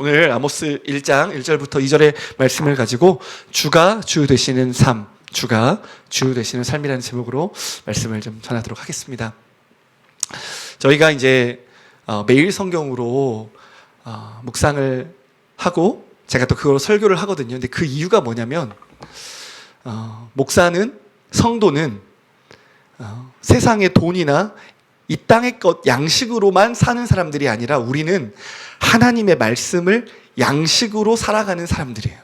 오늘 아모스 1장 1절부터 2절의 말씀을 가지고 주가 주 되시는 삶, 주가 주 되시는 삶이라는 제목으로 말씀을 좀 전하도록 하겠습니다. 저희가 이제 매일 성경으로 묵상을 하고 제가 또 그걸 설교를 하거든요. 근데 그 이유가 뭐냐면 목사는, 성도는 세상의 돈이나 이 땅의 것 양식으로만 사는 사람들이 아니라 우리는 하나님의 말씀을 양식으로 살아가는 사람들이에요.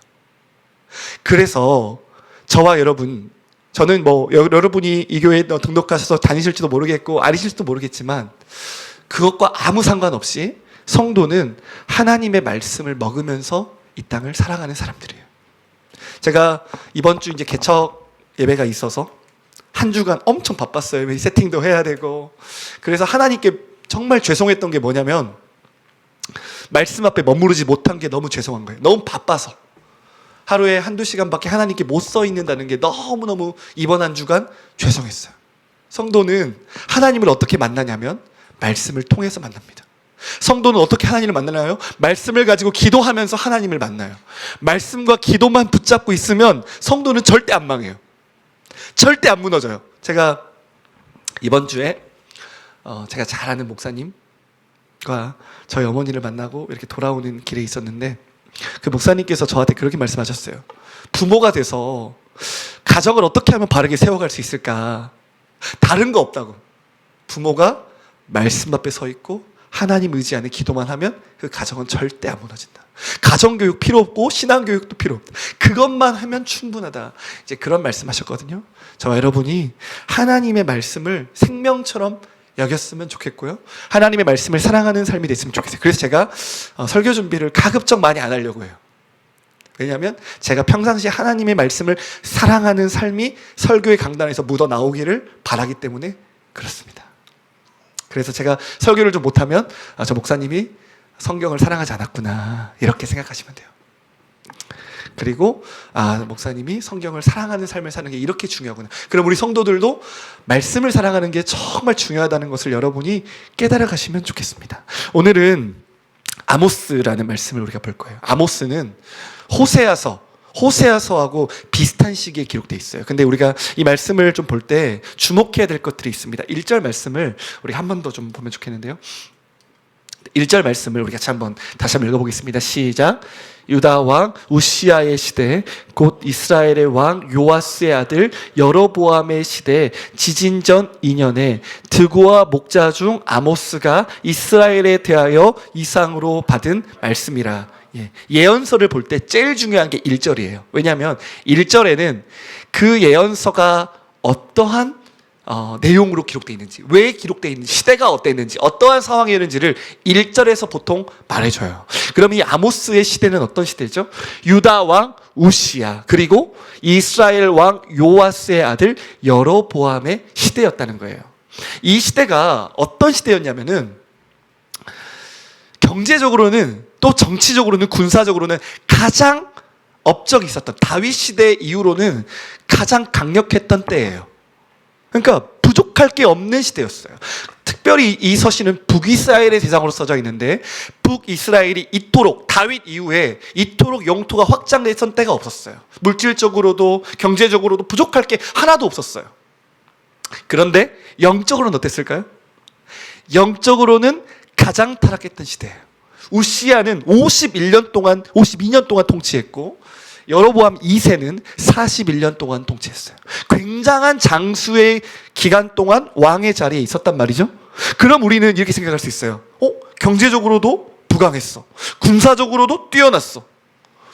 그래서 저와 여러분, 저는 여러분이 이 교회에 등록하셔서 다니실지도 모르겠고 아니실지도 모르겠지만 그것과 아무 상관없이 성도는 하나님의 말씀을 먹으면서 이 땅을 살아가는 사람들이에요. 제가 이번 주 이제 개척 예배가 있어서 한 주간 엄청 바빴어요. 세팅도 해야 되고. 그래서 하나님께 정말 죄송했던 게 뭐냐면 말씀 앞에 머무르지 못한 게 너무 죄송한 거예요. 너무 바빠서. 하루에 한두 시간밖에 하나님께 못 서 있는다는 게 너무너무 이번 한 주간 죄송했어요. 성도는 하나님을 어떻게 만나냐면 말씀을 통해서 만납니다. 성도는 어떻게 하나님을 만나나요? 말씀을 가지고 기도하면서 하나님을 만나요. 말씀과 기도만 붙잡고 있으면 성도는 절대 안 망해요. 절대 안 무너져요. 제가 이번 주에 제가 잘 아는 목사님과 저희 어머니를 만나고 이렇게 돌아오는 길에 있었는데 그 목사님께서 저한테 그렇게 말씀하셨어요. 부모가 돼서 가정을 어떻게 하면 바르게 세워갈 수 있을까? 다른 거 없다고. 부모가 말씀 앞에 서 있고 하나님 의지하는 기도만 하면 그 가정은 절대 안 무너진다. 가정교육 필요 없고 신앙교육도 필요 없다. 그것만 하면 충분하다. 이제 그런 말씀하셨거든요. 저와 여러분이 하나님의 말씀을 생명처럼 여겼으면 좋겠고요. 하나님의 말씀을 사랑하는 삶이 됐으면 좋겠어요. 그래서 제가 설교 준비를 가급적 많이 안 하려고 해요. 왜냐하면 제가 평상시에 하나님의 말씀을 사랑하는 삶이 설교의 강단에서 묻어나오기를 바라기 때문에 그렇습니다. 그래서 제가 설교를 좀 못하면 저 목사님이 성경을 사랑하지 않았구나 이렇게 생각하시면 돼요. 그리고 목사님이 성경을 사랑하는 삶을 사는 게 이렇게 중요하구나. 그럼 우리 성도들도 말씀을 사랑하는 게 정말 중요하다는 것을 여러분이 깨달아 가시면 좋겠습니다. 오늘은 아모스라는 말씀을 우리가 볼 거예요. 아모스는 호세아서하고 비슷한 시기에 기록되어 있어요. 근데 우리가 이 말씀을 좀 볼 때 주목해야 될 것들이 있습니다. 1절 말씀을 우리 한 번 더 좀 보면 좋겠는데요. 1절 말씀을 우리가 다시 한번 읽어보겠습니다. 시작. 유다 왕 우시아의 시대 곧 이스라엘의 왕 요아스의 아들 여로보암의 시대 지진전 2년에 드고와 목자 중 아모스가 이스라엘에 대하여 이상으로 받은 말씀이라. 예언서를 볼 때 제일 중요한 게 1절이에요. 왜냐하면 1절에는 그 예언서가 어떠한 내용으로 기록되어 있는지, 왜 기록되어 있는지, 시대가 어땠는지, 어떠한 상황이었는지를 1절에서 보통 말해줘요. 그럼 이 아모스의 시대는 어떤 시대죠? 유다 왕 우시아 그리고 이스라엘 왕 요아스의 아들 여로보암의 시대였다는 거예요. 이 시대가 어떤 시대였냐면은 경제적으로는 또 정치적으로는 군사적으로는 가장 업적이 있었던 다윗 시대 이후로는 가장 강력했던 때예요. 그러니까 부족할 게 없는 시대였어요. 특별히 이 서신은 북이스라엘의 대상으로 써져 있는데 북이스라엘이 다윗 이후에 이토록 영토가 확장됐던 때가 없었어요. 물질적으로도 경제적으로도 부족할 게 하나도 없었어요. 그런데 영적으로는 어땠을까요? 영적으로는 가장 타락했던 시대예요. 우시아는 52년 동안 통치했고 여로보암 2세는 41년 동안 통치했어요. 굉장한 장수의 기간 동안 왕의 자리에 있었단 말이죠. 그럼 우리는 이렇게 생각할 수 있어요. 경제적으로도 부강했어. 군사적으로도 뛰어났어.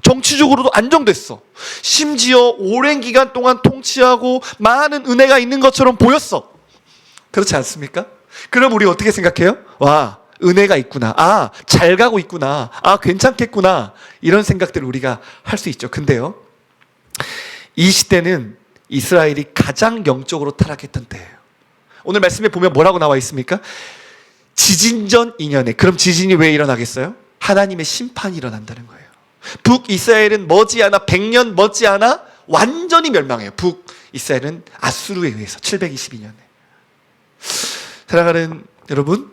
정치적으로도 안정됐어. 심지어 오랜 기간 동안 통치하고 많은 은혜가 있는 것처럼 보였어. 그렇지 않습니까? 그럼 우리 어떻게 생각해요? 와, 은혜가 있구나. 잘 가고 있구나. 괜찮겠구나. 이런 생각들을 우리가 할 수 있죠. 근데요, 이 시대는 이스라엘이 가장 영적으로 타락했던 때예요. 오늘 말씀에 보면 뭐라고 나와 있습니까? 지진전 2년에. 그럼 지진이 왜 일어나겠어요? 하나님의 심판이 일어난다는 거예요. 북이스라엘은 머지않아 100년 머지않아 완전히 멸망해요. 북이스라엘은 아수르에 의해서 722년에. 사랑하는 여러분,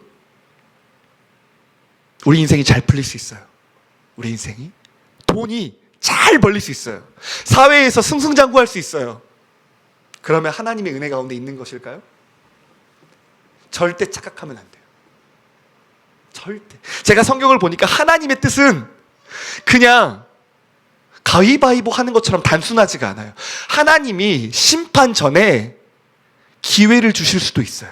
우리 인생이 잘 풀릴 수 있어요. 우리 인생이 돈이 잘 벌릴 수 있어요. 사회에서 승승장구할 수 있어요. 그러면 하나님의 은혜 가운데 있는 것일까요? 절대 착각하면 안 돼요. 절대. 제가 성경을 보니까 하나님의 뜻은 그냥 가위바위보 하는 것처럼 단순하지가 않아요. 하나님이 심판 전에 기회를 주실 수도 있어요.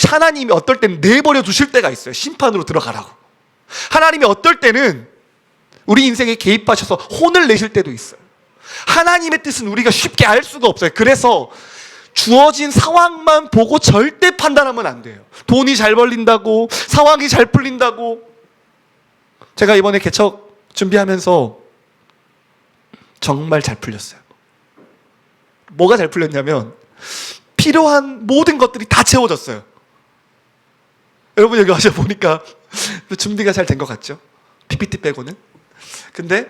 하나님이 어떨 때는 내버려 두실 때가 있어요. 심판으로 들어가라고. 하나님이 어떨 때는 우리 인생에 개입하셔서 혼을 내실 때도 있어요. 하나님의 뜻은 우리가 쉽게 알 수가 없어요. 그래서 주어진 상황만 보고 절대 판단하면 안 돼요. 돈이 잘 벌린다고, 상황이 잘 풀린다고. 제가 이번에 개척 준비하면서 정말 잘 풀렸어요. 뭐가 잘 풀렸냐면 필요한 모든 것들이 다 채워졌어요. 여러분 여기 와서 보니까 준비가 잘 된 것 같죠? PPT 빼고는. 근데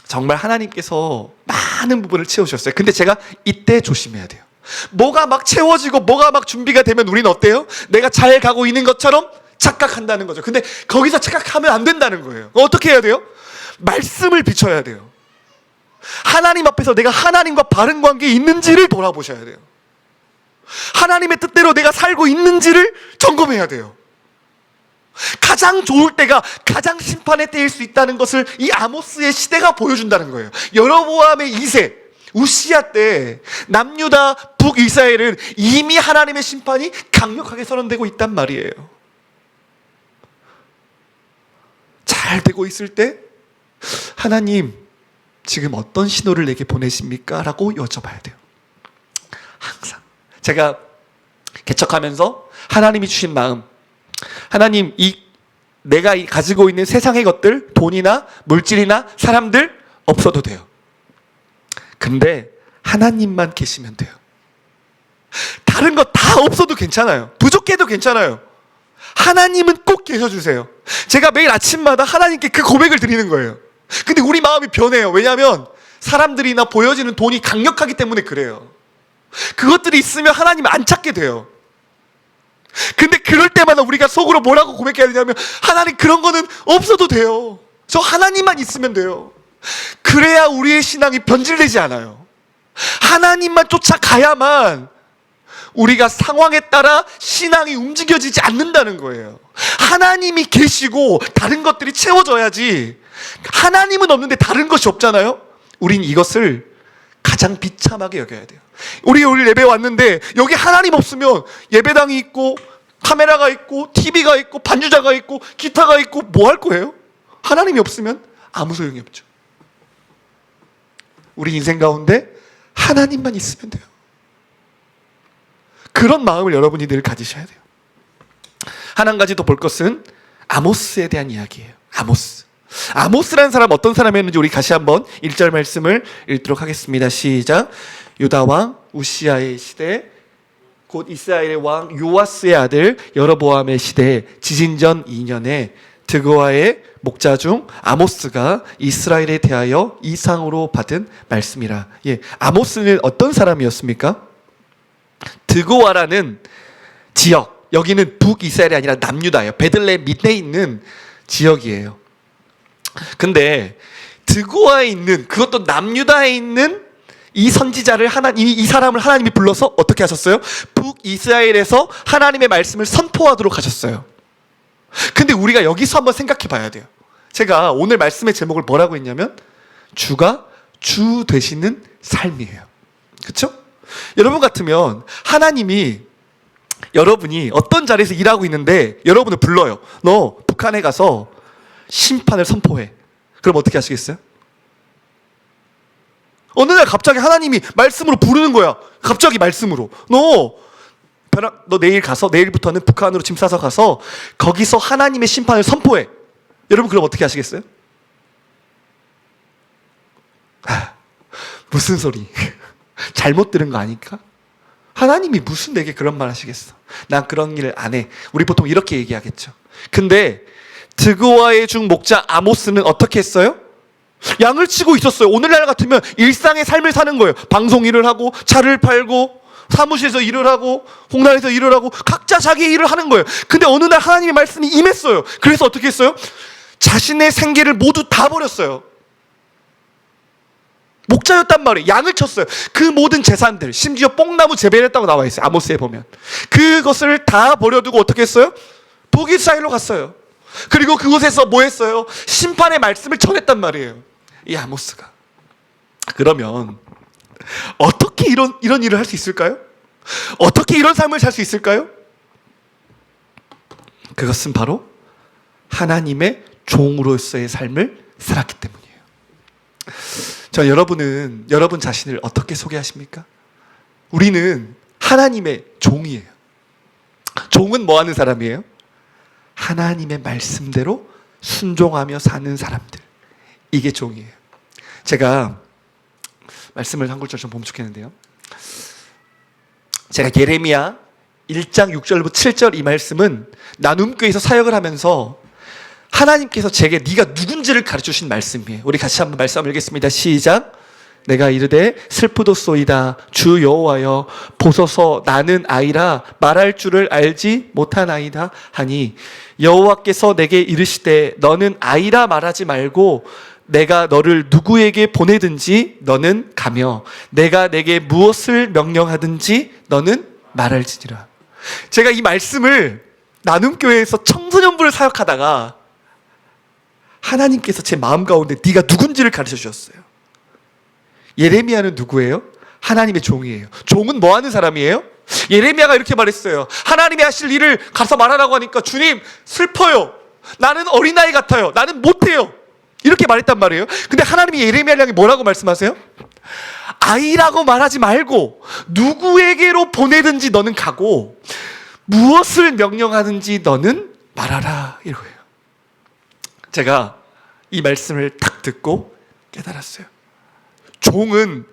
정말 하나님께서 많은 부분을 채우셨어요. 근데 제가 이때 조심해야 돼요. 뭐가 막 채워지고 뭐가 막 준비가 되면 우리는 어때요? 내가 잘 가고 있는 것처럼 착각한다는 거죠. 근데 거기서 착각하면 안 된다는 거예요. 어떻게 해야 돼요? 말씀을 비춰야 돼요. 하나님 앞에서 내가 하나님과 바른 관계에 있는지를 돌아보셔야 돼요. 하나님의 뜻대로 내가 살고 있는지를 점검해야 돼요. 가장 좋을 때가 가장 심판의 때일 수 있다는 것을 이 아모스의 시대가 보여준다는 거예요. 여로보암의 2세 우시야 때 남유다 북이스라엘은 이미 하나님의 심판이 강력하게 선언되고 있단 말이에요. 잘 되고 있을 때 하나님 지금 어떤 신호를 내게 보내십니까? 라고 여쭤봐야 돼요. 항상 제가 개척하면서 하나님이 주신 마음, 하나님 내가 가지고 있는 세상의 것들, 돈이나 물질이나 사람들 없어도 돼요. 근데 하나님만 계시면 돼요. 다른 거 다 없어도 괜찮아요. 부족해도 괜찮아요. 하나님은 꼭 계셔주세요. 제가 매일 아침마다 하나님께 그 고백을 드리는 거예요. 근데 우리 마음이 변해요. 왜냐하면 사람들이나 보여지는 돈이 강력하기 때문에 그래요. 그것들이 있으면 하나님을 안 찾게 돼요. 근데 그럴 때마다 우리가 속으로 뭐라고 고백해야 되냐면 하나님 그런 거는 없어도 돼요. 저 하나님만 있으면 돼요. 그래야 우리의 신앙이 변질되지 않아요. 하나님만 쫓아가야만 우리가 상황에 따라 신앙이 움직여지지 않는다는 거예요. 하나님이 계시고 다른 것들이 채워져야지. 하나님은 없는데 다른 것이 없잖아요. 우린 이것을 가장 비참하게 여겨야 돼요. 우리 예배 왔는데 여기 하나님 없으면 예배당이 있고 카메라가 있고 TV가 있고 반주자가 있고 기타가 있고 뭐 할 거예요? 하나님이 없으면 아무 소용이 없죠. 우리 인생 가운데 하나님만 있으면 돼요. 그런 마음을 여러분이 늘 가지셔야 돼요. 한 가지 더 볼 것은 아모스에 대한 이야기예요. 아모스라는 사람 어떤 사람이었는지 우리 다시 한번 1절 말씀을 읽도록 하겠습니다. 시작. 유다 왕 우시야의 시대 곧 이스라엘의 왕 요아스의 아들 여로보암의 시대 지진 전 2년에 드고아의 목자 중 아모스가 이스라엘에 대하여 이상으로 받은 말씀이라. 아모스는 어떤 사람이었습니까? 드고아라는 지역, 여기는 북이스라엘이 아니라 남유다예요. 베들레헴 밑에 있는 지역이에요. 근데 드고아에 있는, 그것도 남유다에 있는 이 선지자를 이 사람을 하나님이 불러서 어떻게 하셨어요? 북이스라엘에서 하나님의 말씀을 선포하도록 하셨어요. 근데 우리가 여기서 한번 생각해 봐야 돼요. 제가 오늘 말씀의 제목을 뭐라고 했냐면 주가 주 되시는 삶이에요. 그렇죠? 여러분 같으면 하나님이 여러분이 어떤 자리에서 일하고 있는데 여러분을 불러요. 너 북한에 가서 심판을 선포해. 그럼 어떻게 하시겠어요? 어느 날 갑자기 하나님이 말씀으로 부르는 거야. 갑자기 말씀으로. 너 내일부터는 북한으로 짐 싸서 가서 거기서 하나님의 심판을 선포해. 여러분 그럼 어떻게 하시겠어요? 무슨 소리? 잘못 들은 거 아닐까? 하나님이 무슨 내게 그런 말 하시겠어? 난 그런 일을 안 해. 우리 보통 이렇게 얘기하겠죠. 근데 드고아의 중 목자 아모스는 어떻게 했어요? 양을 치고 있었어요. 오늘날 같으면 일상의 삶을 사는 거예요. 방송 일을 하고 차를 팔고 사무실에서 일을 하고 홍단에서 일을 하고 각자 자기의 일을 하는 거예요. 근데 어느 날 하나님의 말씀이 임했어요. 그래서 어떻게 했어요? 자신의 생계를 모두 다 버렸어요. 목자였단 말이에요. 양을 쳤어요. 그 모든 재산들, 심지어 뽕나무 재배를 했다고 나와 있어요. 아모스에 보면. 그것을 다 버려두고 어떻게 했어요? 북이스라엘로 갔어요. 그리고 그곳에서 뭐 했어요? 심판의 말씀을 전했단 말이에요. 이 아모스가. 그러면 어떻게 이런 일을 할 수 있을까요? 어떻게 이런 삶을 살 수 있을까요? 그것은 바로 하나님의 종으로서의 삶을 살았기 때문이에요. 여러분 자신을 어떻게 소개하십니까? 우리는 하나님의 종이에요. 종은 뭐 하는 사람이에요? 하나님의 말씀대로 순종하며 사는 사람들. 이게 종이에요. 제가 말씀을 한 구절 좀 보면 좋겠는데요. 제가 예레미야 1장 6절부터 7절 이 말씀은 나눔교회에서 사역을 하면서 하나님께서 제게 네가 누군지를 가르쳐주신 말씀이에요. 우리 같이 한번 말씀 읽겠습니다. 시작. 내가 이르되 슬프도소이다 주 여호와여 보소서 나는 아이라 말할 줄을 알지 못하나이다 하니 여호와께서 내게 이르시되 너는 아이라 말하지 말고 내가 너를 누구에게 보내든지 너는 가며 내가 내게 무엇을 명령하든지 너는 말할지니라. 제가 이 말씀을 나눔교회에서 청소년부를 사역하다가 하나님께서 제 마음 가운데 네가 누군지를 가르쳐 주셨어요. 예레미야는 누구예요? 하나님의 종이에요. 종은 뭐 하는 사람이에요? 예레미야가 이렇게 말했어요. 하나님이 하실 일을 가서 말하라고 하니까 주님 슬퍼요. 나는 어린아이 같아요. 나는 못해요. 이렇게 말했단 말이에요. 근데 하나님이 예레미야를 향해 뭐라고 말씀하세요? 아이라고 말하지 말고 누구에게로 보내든지 너는 가고 무엇을 명령하든지 너는 말하라 이거예요. 제가 이 말씀을 딱 듣고 깨달았어요. 종은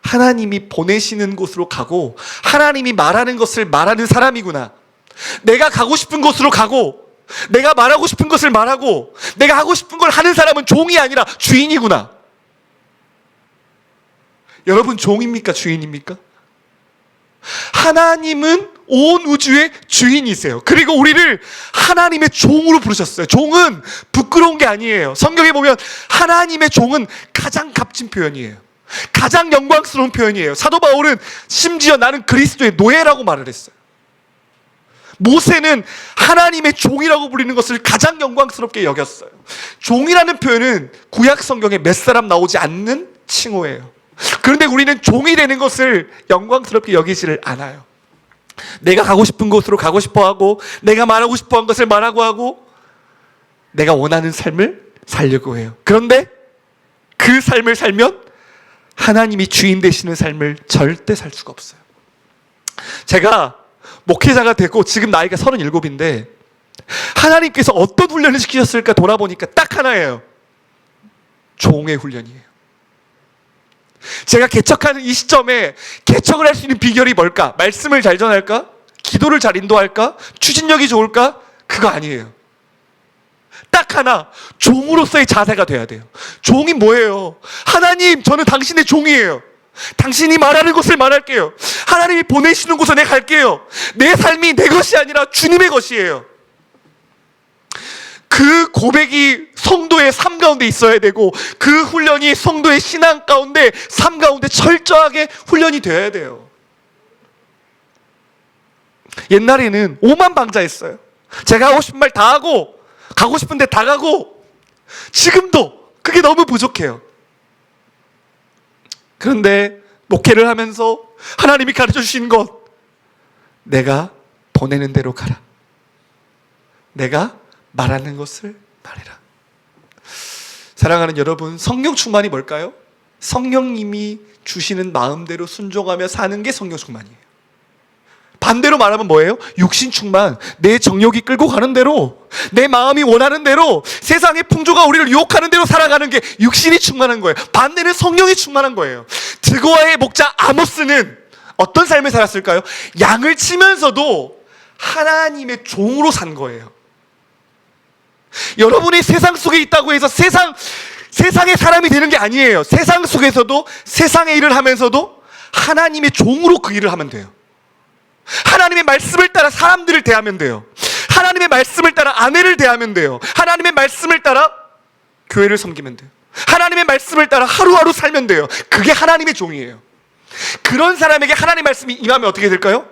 하나님이 보내시는 곳으로 가고 하나님이 말하는 것을 말하는 사람이구나. 내가 가고 싶은 곳으로 가고 내가 말하고 싶은 것을 말하고 내가 하고 싶은 걸 하는 사람은 종이 아니라 주인이구나. 여러분 종입니까? 주인입니까? 하나님은 온 우주의 주인이세요. 그리고 우리를 하나님의 종으로 부르셨어요. 종은 부끄러운 게 아니에요. 성경에 보면 하나님의 종은 가장 값진 표현이에요. 가장 영광스러운 표현이에요. 사도 바울은 심지어 나는 그리스도의 노예라고 말을 했어요. 모세는 하나님의 종이라고 부르는 것을 가장 영광스럽게 여겼어요. 종이라는 표현은 구약 성경에 몇 사람 나오지 않는 칭호예요. 그런데 우리는 종이 되는 것을 영광스럽게 여기지를 않아요. 내가 가고 싶은 곳으로 가고 싶어 하고 내가 말하고 싶어 한 것을 말하고 하고 내가 원하는 삶을 살려고 해요. 그런데 그 삶을 살면 하나님이 주인 되시는 삶을 절대 살 수가 없어요. 제가 목회자가 되고 지금 나이가 37인데 하나님께서 어떤 훈련을 시키셨을까 돌아보니까 딱 하나예요. 종의 훈련이에요. 제가 개척하는 이 시점에 개척을 할 수 있는 비결이 뭘까? 말씀을 잘 전할까? 기도를 잘 인도할까? 추진력이 좋을까? 그거 아니에요. 딱 하나, 종으로서의 자세가 돼야 돼요. 종이 뭐예요? 하나님, 저는 당신의 종이에요. 당신이 말하는 것을 말할게요. 하나님이 보내시는 곳에 내가 갈게요. 내 삶이 내 것이 아니라 주님의 것이에요. 그 고백이 성도의 삶 가운데 있어야 되고 그 훈련이 성도의 신앙 가운데 삶 가운데 철저하게 훈련이 되어야 돼요. 옛날에는 오만방자했어요. 제가 하고 싶은 말 다 하고 가고 싶은 데 다 가고 지금도 그게 너무 부족해요. 그런데 목회를 하면서 하나님이 가르쳐 주신 것, 내가 보내는 대로 가라. 내가 말하는 것을 말해라. 사랑하는 여러분, 성령 충만이 뭘까요? 성령님이 주시는 마음대로 순종하며 사는 게 성령 충만이에요. 반대로 말하면 뭐예요? 육신 충만. 내 정욕이 끌고 가는 대로, 내 마음이 원하는 대로, 세상의 풍조가 우리를 유혹하는 대로 살아가는 게 육신이 충만한 거예요. 반대는 성령이 충만한 거예요. 드고아의 목자 아모스는 어떤 삶을 살았을까요? 양을 치면서도 하나님의 종으로 산 거예요. 여러분이 세상 속에 있다고 해서 세상의 사람이 되는 게 아니에요. 세상 속에서도 세상의 일을 하면서도 하나님의 종으로 그 일을 하면 돼요. 하나님의 말씀을 따라 사람들을 대하면 돼요. 하나님의 말씀을 따라 아내를 대하면 돼요. 하나님의 말씀을 따라 교회를 섬기면 돼요. 하나님의 말씀을 따라 하루하루 살면 돼요. 그게 하나님의 종이에요. 그런 사람에게 하나님의 말씀이 임하면 어떻게 될까요?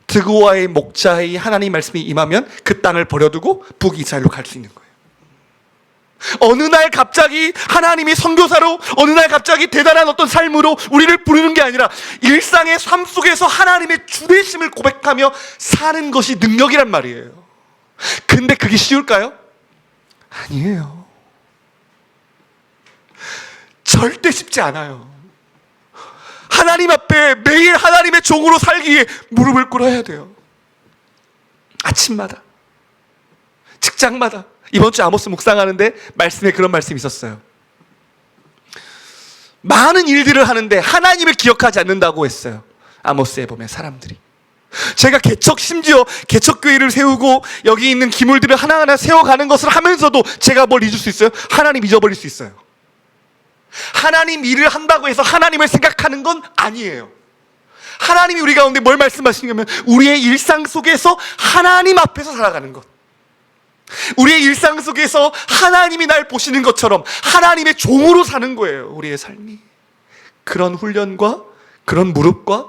드고아의 목자의 하나님의 말씀이 임하면 그 땅을 버려두고 북이스라엘로 갈 수 있는 거예요. 어느 날 갑자기 하나님이 선교사로, 어느 날 갑자기 대단한 어떤 삶으로 우리를 부르는 게 아니라 일상의 삶 속에서 하나님의 주되심을 고백하며 사는 것이 능력이란 말이에요. 근데 그게 쉬울까요? 아니에요. 절대 쉽지 않아요. 하나님 앞에 매일 하나님의 종으로 살기 위해 무릎을 꿇어야 돼요. 아침마다, 직장마다. 이번 주 아모스 묵상하는데 말씀에 그런 말씀이 있었어요. 많은 일들을 하는데 하나님을 기억하지 않는다고 했어요. 아모스에 보면 사람들이. 제가 심지어 개척교회를 세우고 여기 있는 기물들을 하나하나 세워가는 것을 하면서도 제가 뭘 잊을 수 있어요? 하나님 잊어버릴 수 있어요. 하나님 일을 한다고 해서 하나님을 생각하는 건 아니에요. 하나님이 우리 가운데 뭘 말씀하시냐면 우리의 일상 속에서 하나님 앞에서 살아가는 것, 우리의 일상 속에서 하나님이 날 보시는 것처럼 하나님의 종으로 사는 거예요. 우리의 삶이. 그런 훈련과 그런 무릎과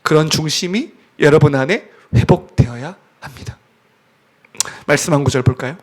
그런 중심이 여러분 안에 회복되어야 합니다. 말씀 한 구절 볼까요?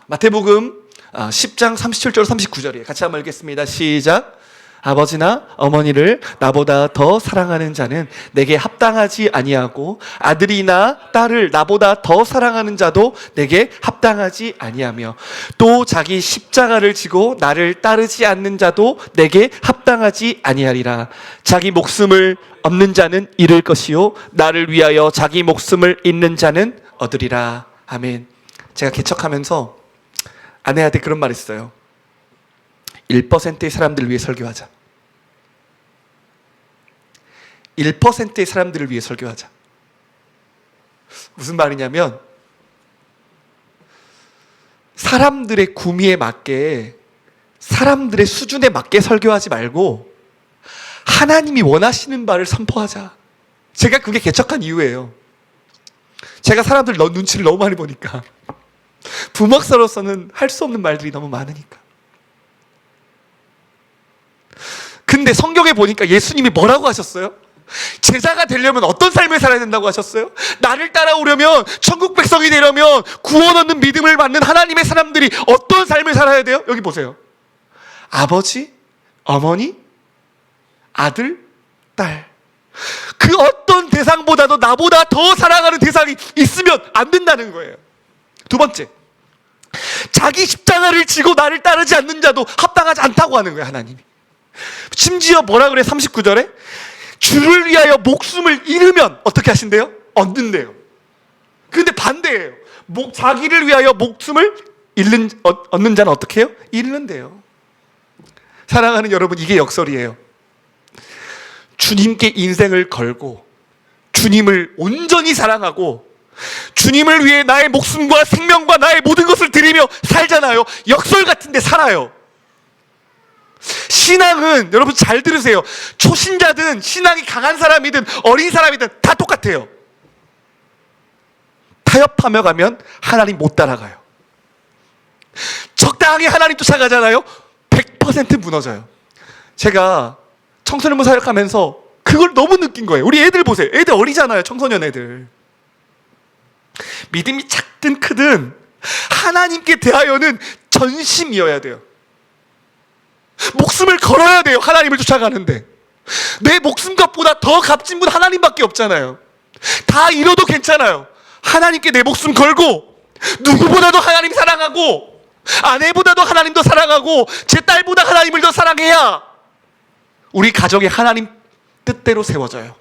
마태복음 10장 37절 39절이에요. 같이 한번 읽겠습니다. 시작. 아버지나 어머니를 나보다 더 사랑하는 자는 내게 합당하지 아니하고 아들이나 딸을 나보다 더 사랑하는 자도 내게 합당하지 아니하며 또 자기 십자가를 지고 나를 따르지 않는 자도 내게 합당하지 아니하리라. 자기 목숨을 얻는 자는 잃을 것이요 나를 위하여 자기 목숨을 잃는 자는 얻으리라. 아멘. 제가 개척하면서 아내한테 그런 말 했어요. 1%의 사람들을 위해 설교하자. 1%의 사람들을 위해 설교하자. 무슨 말이냐면 사람들의 구미에 맞게, 사람들의 수준에 맞게 설교하지 말고 하나님이 원하시는 바를 선포하자. 제가 그게 개척한 이유예요. 제가 사람들 눈치를 너무 많이 보니까, 부목사로서는 할 수 없는 말들이 너무 많으니까. 근데 성경에 보니까 예수님이 뭐라고 하셨어요? 제자가 되려면 어떤 삶을 살아야 된다고 하셨어요? 나를 따라오려면, 천국 백성이 되려면, 구원 얻는 믿음을 받는 하나님의 사람들이 어떤 삶을 살아야 돼요? 여기 보세요. 아버지, 어머니, 아들, 딸. 그 어떤 대상보다도 나보다 더 사랑하는 대상이 있으면 안 된다는 거예요. 두 번째, 자기 십자가를 지고 나를 따르지 않는 자도 합당하지 않다고 하는 거예요, 하나님이. 심지어 뭐라 그래? 39절에 주를 위하여 목숨을 잃으면 어떻게 하신대요? 얻는대요. 그런데 반대예요. 자기를 위하여 목숨을 얻는 자는 어떻게 해요? 잃는대요. 사랑하는 여러분, 이게 역설이에요. 주님께 인생을 걸고 주님을 온전히 사랑하고 주님을 위해 나의 목숨과 생명과 나의 모든 것을 드리며 살잖아요. 역설 같은데 살아요. 신앙은 여러분 잘 들으세요. 초신자든 신앙이 강한 사람이든 어린 사람이든 다 똑같아요. 타협하며 가면 하나님 못 따라가요. 적당히 하나님 쫓아가잖아요. 100% 무너져요. 제가 청소년부 사역하면서 그걸 너무 느낀 거예요. 우리 애들 보세요. 애들 어리잖아요. 청소년 애들. 믿음이 작든 크든 하나님께 대하여는 전심이어야 돼요. 목숨을 걸어야 돼요. 하나님을 쫓아가는데 내 목숨값보다 더 값진 분 하나님밖에 없잖아요. 다 잃어도 괜찮아요. 하나님께 내 목숨 걸고 누구보다도 하나님 사랑하고 아내보다도 하나님 더 사랑하고 제 딸보다 하나님을 더 사랑해야 우리 가정이 하나님 뜻대로 세워져요.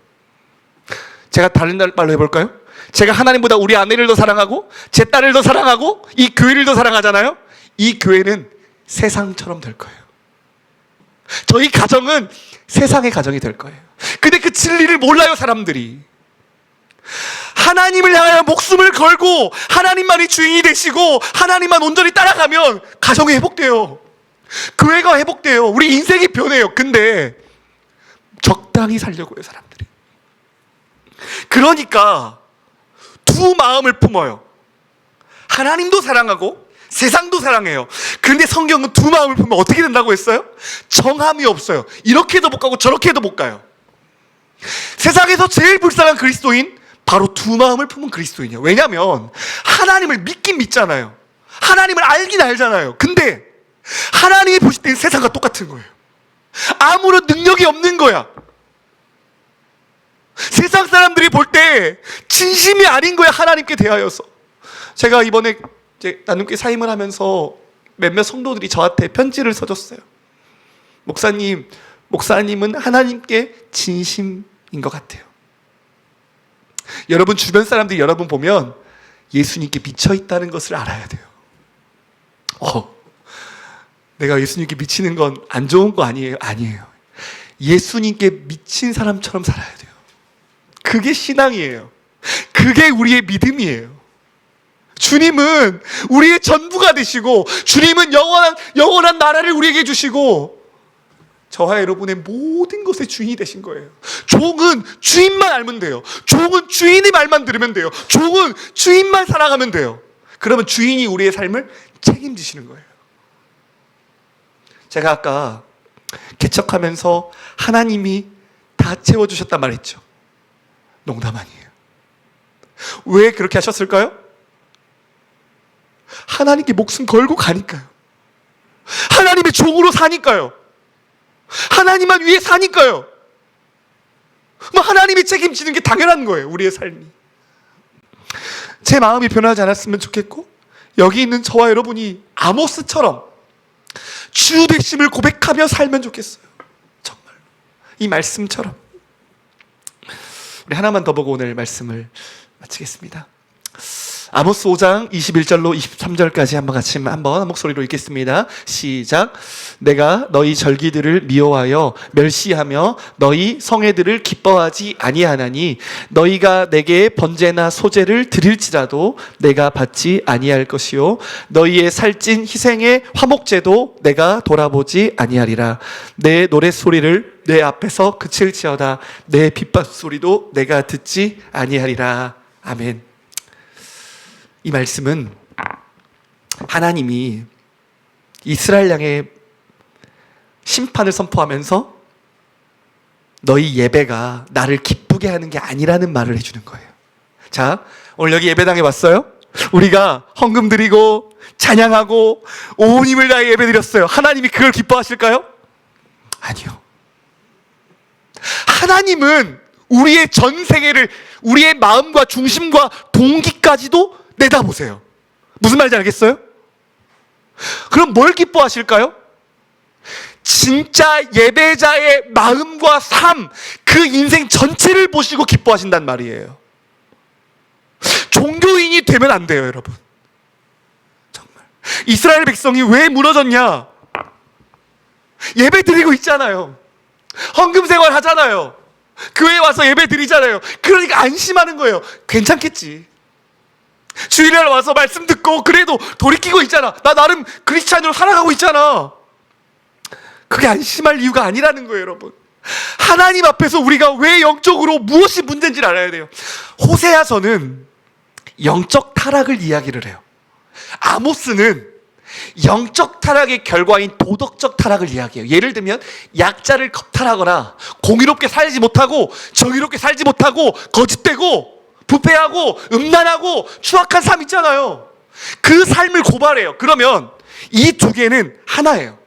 제가 다른 말로 해볼까요? 제가 하나님보다 우리 아내를 더 사랑하고 제 딸을 더 사랑하고 이 교회를 더 사랑하잖아요. 이 교회는 세상처럼 될 거예요. 저희 가정은 세상의 가정이 될 거예요. 근데 그 진리를 몰라요, 사람들이. 하나님을 향하여 목숨을 걸고 하나님만이 주인이 되시고 하나님만 온전히 따라가면 가정이 회복돼요. 교회가 회복돼요. 우리 인생이 변해요. 근데 적당히 살려고 해요, 사람들이. 그러니까 두 마음을 품어요. 하나님도 사랑하고 세상도 사랑해요. 그런데 성경은 두 마음을 품으면 어떻게 된다고 했어요? 정함이 없어요. 이렇게도 못 가고 저렇게도 못 가요. 세상에서 제일 불쌍한 그리스도인, 바로 두 마음을 품은 그리스도인이에요. 왜냐하면 하나님을 믿긴 믿잖아요. 하나님을 알긴 알잖아요. 근데 하나님이 보실 때는 세상과 똑같은 거예요. 아무런 능력이 없는 거야. 세상 사람들이 볼 때 진심이 아닌 거야, 하나님께 대하여서. 제가 이번에 이제 나눔교회 사임을 하면서 몇몇 성도들이 저한테 편지를 써줬어요. 목사님은 하나님께 진심인 것 같아요. 여러분 주변 사람들이 여러분 보면 예수님께 미쳐 있다는 것을 알아야 돼요. 내가 예수님께 미치는 건 안 좋은 거 아니에요? 아니에요. 예수님께 미친 사람처럼 살아야 돼요. 그게 신앙이에요. 그게 우리의 믿음이에요. 주님은 우리의 전부가 되시고, 주님은 영원한 나라를 우리에게 주시고, 저와 여러분의 모든 것의 주인이 되신 거예요. 종은 주인만 알면 돼요. 종은 주인의 말만 들으면 돼요. 종은 주인만 살아가면 돼요. 그러면 주인이 우리의 삶을 책임지시는 거예요. 제가 아까 개척하면서 하나님이 다 채워주셨단 말했죠. 농담 아니에요. 왜 그렇게 하셨을까요? 하나님께 목숨 걸고 가니까요. 하나님의 종으로 사니까요. 하나님만 위해 사니까요. 하나님이 책임지는 게 당연한 거예요, 우리의 삶이. 제 마음이 변하지 않았으면 좋겠고, 여기 있는 저와 여러분이 아모스처럼 주 되심을 고백하며 살면 좋겠어요. 정말 이 말씀처럼. 우리 하나만 더 보고 오늘 말씀을 마치겠습니다. 아모스 5장 21절로 23절까지 한번 목소리로 읽겠습니다. 시작. 내가 너희 절기들을 미워하여 멸시하며 너희 성회들을 기뻐하지 아니하나니 너희가 내게 번제나 소제를 드릴지라도 내가 받지 아니할 것이요 너희의 살찐 희생의 화목제도 내가 돌아보지 아니하리라. 내 노랫소리를 내 앞에서 그칠지어다. 내 빗밥소리도 내가 듣지 아니하리라. 아멘. 이 말씀은 하나님이 이스라엘 향해 심판을 선포하면서 너희 예배가 나를 기쁘게 하는 게 아니라는 말을 해주는 거예요. 자, 오늘 여기 예배당에 왔어요? 우리가 헌금 드리고 찬양하고 온 힘을 다해 예배 드렸어요. 하나님이 그걸 기뻐하실까요? 아니요. 하나님은 우리의 전 세계를, 우리의 마음과 중심과 동기까지도 내다보세요. 무슨 말인지 알겠어요? 그럼 뭘 기뻐하실까요? 진짜 예배자의 마음과 삶, 그 인생 전체를 보시고 기뻐하신단 말이에요. 종교인이 되면 안 돼요, 여러분. 정말. 이스라엘 백성이 왜 무너졌냐? 예배 드리고 있잖아요. 헌금 생활 하잖아요. 교회 와서 예배 드리잖아요. 그러니까 안심하는 거예요. 괜찮겠지. 주일날 와서 말씀 듣고 그래도 돌이키고 있잖아. 나 나름 크리스찬으로 살아가고 있잖아. 그게 안심할 이유가 아니라는 거예요, 여러분. 하나님 앞에서 우리가 왜 영적으로 무엇이 문제인지를 알아야 돼요. 호세아서는 영적 타락을 이야기를 해요. 아모스는 영적 타락의 결과인 도덕적 타락을 이야기해요. 예를 들면 약자를 겁탈하거나 공의롭게 살지 못하고 정의롭게 살지 못하고 거짓되고 부패하고 음란하고 추악한 삶 있잖아요. 그 삶을 고발해요. 그러면 이 두 개는 하나예요.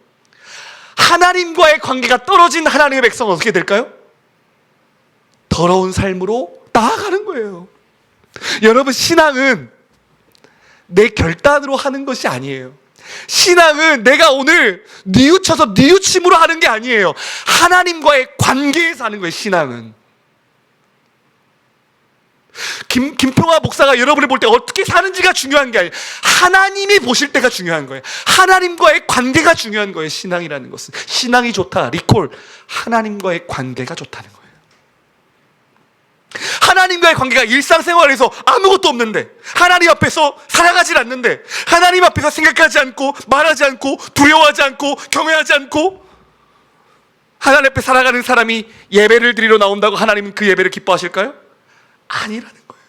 하나님과의 관계가 떨어진 하나님의 백성은 어떻게 될까요? 더러운 삶으로 나아가는 거예요. 여러분, 신앙은 내 결단으로 하는 것이 아니에요. 신앙은 내가 오늘 뉘우쳐서 뉘우침으로 하는 게 아니에요. 하나님과의 관계에서 하는 거예요, 신앙은. 김평화 목사가 여러분을 볼 때 어떻게 사는지가 중요한 게 아니에요. 하나님이 보실 때가 중요한 거예요. 하나님과의 관계가 중요한 거예요, 신앙이라는 것은. 신앙이 좋다, 리콜. 하나님과의 관계가 좋다는 거예요. 하나님과의 관계가 일상생활에서 아무것도 없는데, 하나님 앞에서 살아가질 않는데, 하나님 앞에서 생각하지 않고 말하지 않고 두려워하지 않고 경외하지 않고 하나님 앞에 살아가는 사람이 예배를 드리러 나온다고 하나님은 그 예배를 기뻐하실까요? 아니라는 거예요.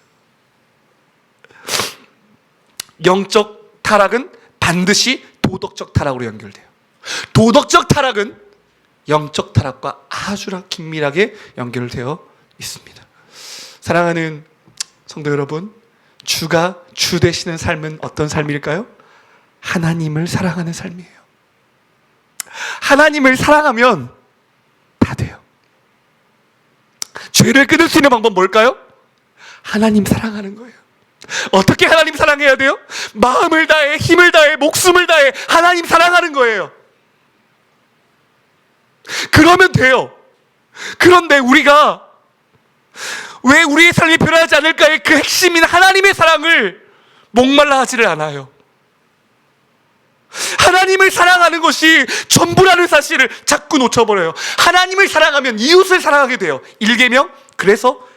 영적 타락은 반드시 도덕적 타락으로 연결돼요. 도덕적 타락은 영적 타락과 아주 긴밀하게 연결되어 있습니다. 사랑하는 성도 여러분, 주가 주 되시는 삶은 어떤 삶일까요? 하나님을 사랑하는 삶이에요. 하나님을 사랑하면 다 돼요. 죄를 끊을 수 있는 방법 뭘까요? 하나님 사랑하는 거예요. 어떻게 하나님 사랑해야 돼요? 마음을 다해, 힘을 다해, 목숨을 다해 하나님 사랑하는 거예요. 그러면 돼요. 그런데 우리가 왜 우리의 삶이 변하지 않을까의 그 핵심인 하나님의 사랑을 목말라 하지를 않아요. 하나님을 사랑하는 것이 전부라는 사실을 자꾸 놓쳐버려요. 하나님을 사랑하면 이웃을 사랑하게 돼요. 1계명, 그래서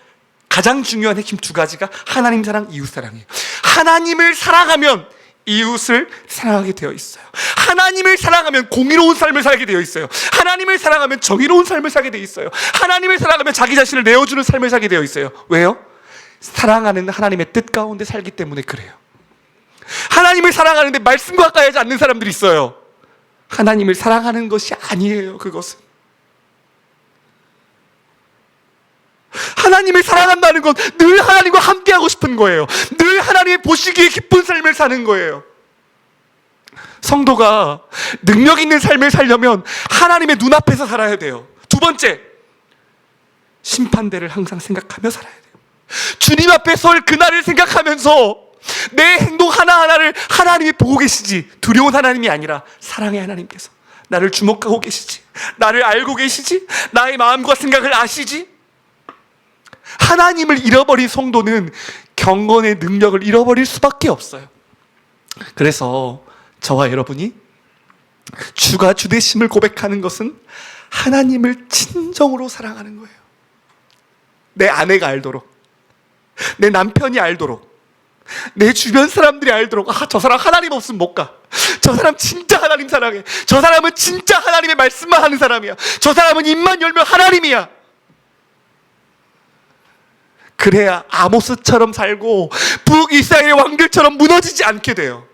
가장 중요한 핵심 두 가지가 하나님 사랑, 이웃 사랑이에요. 하나님을 사랑하면 이웃을 사랑하게 되어 있어요. 하나님을 사랑하면 공의로운 삶을 살게 되어 있어요. 하나님을 사랑하면 정의로운 삶을 살게 되어 있어요. 하나님을 사랑하면 자기 자신을 내어주는 삶을 살게 되어 있어요. 왜요? 사랑하는 하나님의 뜻 가운데 살기 때문에 그래요. 하나님을 사랑하는데 말씀과 가까이 하지 않는 사람들이 있어요. 하나님을 사랑하는 것이 아니에요. 그것은 하나님을 사랑한다는 건 늘 하나님과 함께하고 싶은 거예요. 늘 하나님의 보시기에 기쁜 삶을 사는 거예요. 성도가 능력 있는 삶을 살려면 하나님의 눈앞에서 살아야 돼요. 두 번째, 심판대를 항상 생각하며 살아야 돼요. 주님 앞에 설 그날을 생각하면서 내 행동 하나하나를 하나님이 보고 계시지, 두려운 하나님이 아니라 사랑의 하나님께서 나를 주목하고 계시지, 나를 알고 계시지, 나의 마음과 생각을 아시지. 하나님을 잃어버린 성도는 경건의 능력을 잃어버릴 수밖에 없어요. 그래서 저와 여러분이 주가 주되심을 고백하는 것은 하나님을 진정으로 사랑하는 거예요. 내 아내가 알도록, 내 남편이 알도록, 내 주변 사람들이 알도록, 저 사람 하나님 없으면 못 가. 저 사람 진짜 하나님 사랑해. 저 사람은 진짜 하나님의 말씀만 하는 사람이야. 저 사람은 입만 열면 하나님이야. 그래야 아모스처럼 살고 북이스라엘의 왕들처럼 무너지지 않게 돼요.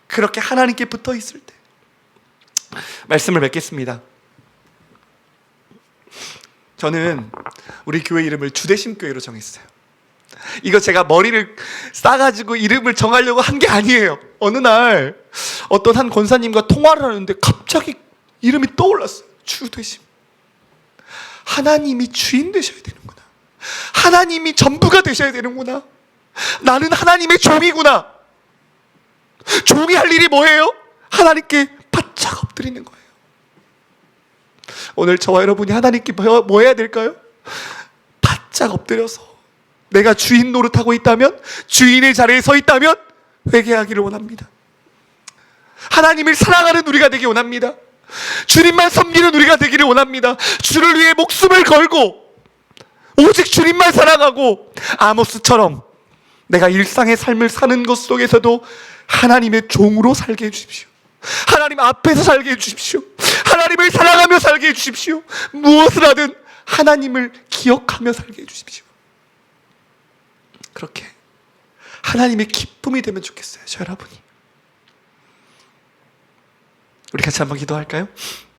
그렇게 하나님께 붙어 있을 때. 말씀을 맺겠습니다. 저는 우리 교회 이름을 주대심 교회로 정했어요. 이거 제가 머리를 싸가지고 이름을 정하려고 한 게 아니에요. 어느 날 어떤 한 권사님과 통화를 하는데 갑자기 이름이 떠올랐어요. 주대심. 하나님이 주인 되셔야 되는구나. 하나님이 전부가 되셔야 되는구나. 나는 하나님의 종이구나. 종이 할 일이 뭐예요? 하나님께 바짝 엎드리는 거예요. 오늘 저와 여러분이 하나님께 뭐 해야 될까요? 바짝 엎드려서 내가 주인 노릇하고 있다면, 주인의 자리에 서 있다면 회개하기를 원합니다. 하나님을 사랑하는 우리가 되기 원합니다. 주님만 섬기는 우리가 되기를 원합니다. 주를 위해 목숨을 걸고 오직 주님만 사랑하고 아모스처럼 내가 일상의 삶을 사는 것 속에서도 하나님의 종으로 살게 해주십시오. 하나님 앞에서 살게 해주십시오. 하나님을 사랑하며 살게 해주십시오. 무엇을 하든 하나님을 기억하며 살게 해주십시오. 그렇게 하나님의 기쁨이 되면 좋겠어요. 저 여러분이. 우리 같이 한번 기도할까요?